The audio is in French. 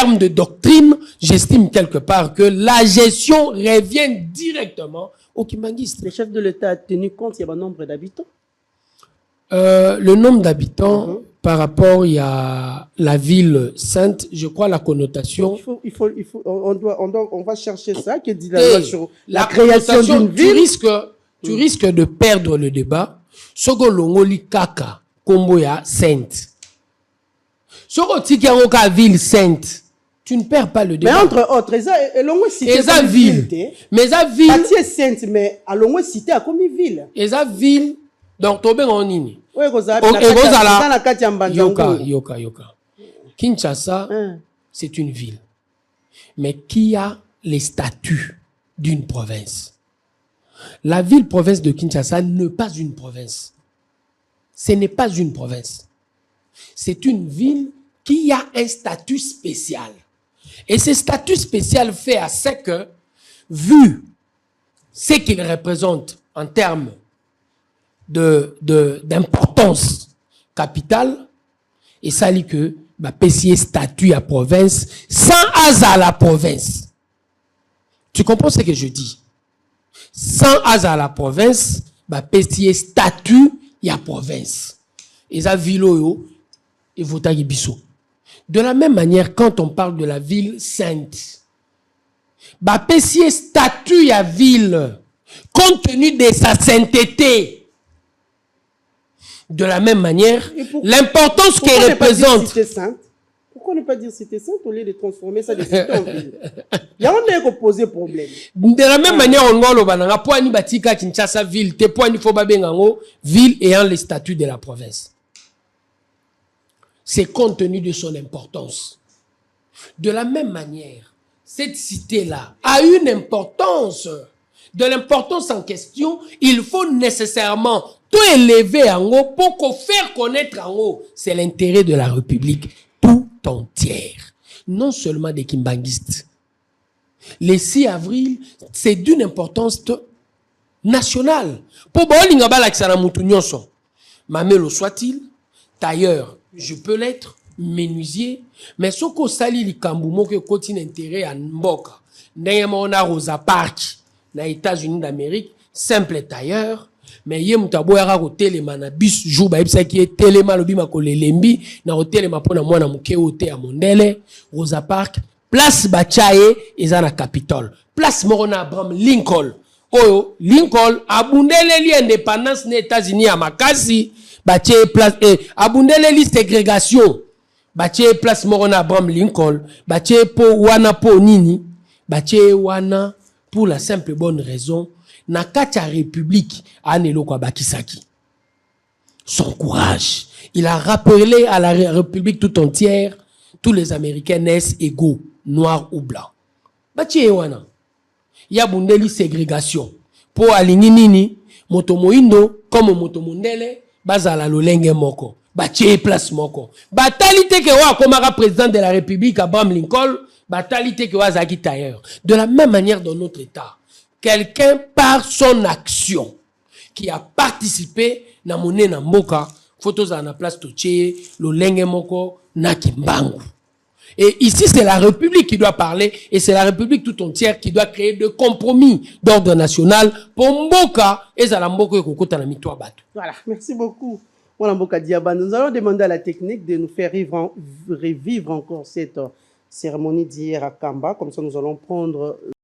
termes de doctrine, j'estime quelque part que la gestion revient directement aux kimbanguistes. Le chef de l'État a tenu compte, il y a un nombre d'habitants. Le nombre d'habitants par rapport à la ville sainte, je crois la connotation. On va chercher ça qui dit la loi sur la création d'une ville. Tu risques de perdre le débat. Sogo longoli kaka komboya sainte. Sogo tiki angoka ville sainte. Tu ne perds pas le débat. Mais entre autres, l'ongo cité comme ville. Mais ça ville. Quartier sainte, mais à l'ongo cité à comme ville. Et ça ville. Donc tobe ngonini. Oui, Yoka. Kinshasa, c'est une ville. Mais qui a les statuts d'une province? La ville-province de Kinshasa n'est pas une province. Ce n'est pas une province. C'est une ville qui a un statut spécial. Et ce statut spécial fait à ce que, vu ce qu'il représente en termes d'importance capitale, et ça dit que bah pessier statut à province sans hasard à la province. Tu comprends ce que je dis? Sans hasard à la province, bah pessier statut à province. Et ça vilo et vota biso. De la même manière, quand on parle de la ville sainte, bah pessier statut à ville compte tenu de sa sainteté. De la même manière, l'importance qu'elle représente. Pourquoi ne pas dire cité sainte au lieu de transformer ça de cité en ville? Il y a un poser problème. De la même manière, on va le bananga pour ni batika Kinshasa ville, te pour ni fobabengango ville ayant les statuts de la province. C'est compte tenu de son importance. De la même manière, cette cité-là a une importance. De l'importance en question, il faut nécessairement tout élever en haut pour qu'on faire connaître en haut. C'est l'intérêt de la République tout entière. Non seulement des kimbanguistes. Le 6 avril, c'est d'une importance nationale. Pour Bolinga Balaksana Moutounyoso, Mamelo soit-il, tailleur, je peux l'être, menuisier, mais ce qu'on sali li kamboumo que continue intérêt à Mboka, n'ayamona Rosa Park, dans les États-Unis d'Amérique, simple tailleur, mais yé mutabo yara ko telema na bis jour ba ibsa ki telema lobi makole lembi na hotelema pona mwana muke hotel ya mondele Rosa Park place bachaye eza na Capitole place morona Abraham Lincoln oyo Lincoln abundele li indépendance na États-Unis ya makasi bachaye place abundele li ségrégation bachaye place morona Abraham Lincoln bachaye po wana po nini bachaye wana pour la simple bonne raison na kacha république anelo kwa bakisaki son courage. Il a rappelé à la république tout entière tous les Américains naissent égaux, noirs ou blancs. Batie wana ya bundeli ségrégation pour alingi nini moto moindo comme moto mondele bazala lolenge moko batie place moko batalité ke wa komaka président de la république Abraham Lincoln batalité ke wa zaki tailleur. De la même manière dans notre état, quelqu'un par son action qui a participé na monnaie na mboka photos à la place toché lo lenge moko na kimbangu. Et ici c'est la République qui doit parler et c'est la République tout entière qui doit créer de compromis d'ordre national pour mboka et za la mboka ekokota na mitwa bato. Voilà, merci beaucoup. Voilà Mboka Diaba, nous allons demander à la technique de nous faire revivre encore cette cérémonie d'hier à Kamba, comme ça nous allons prendre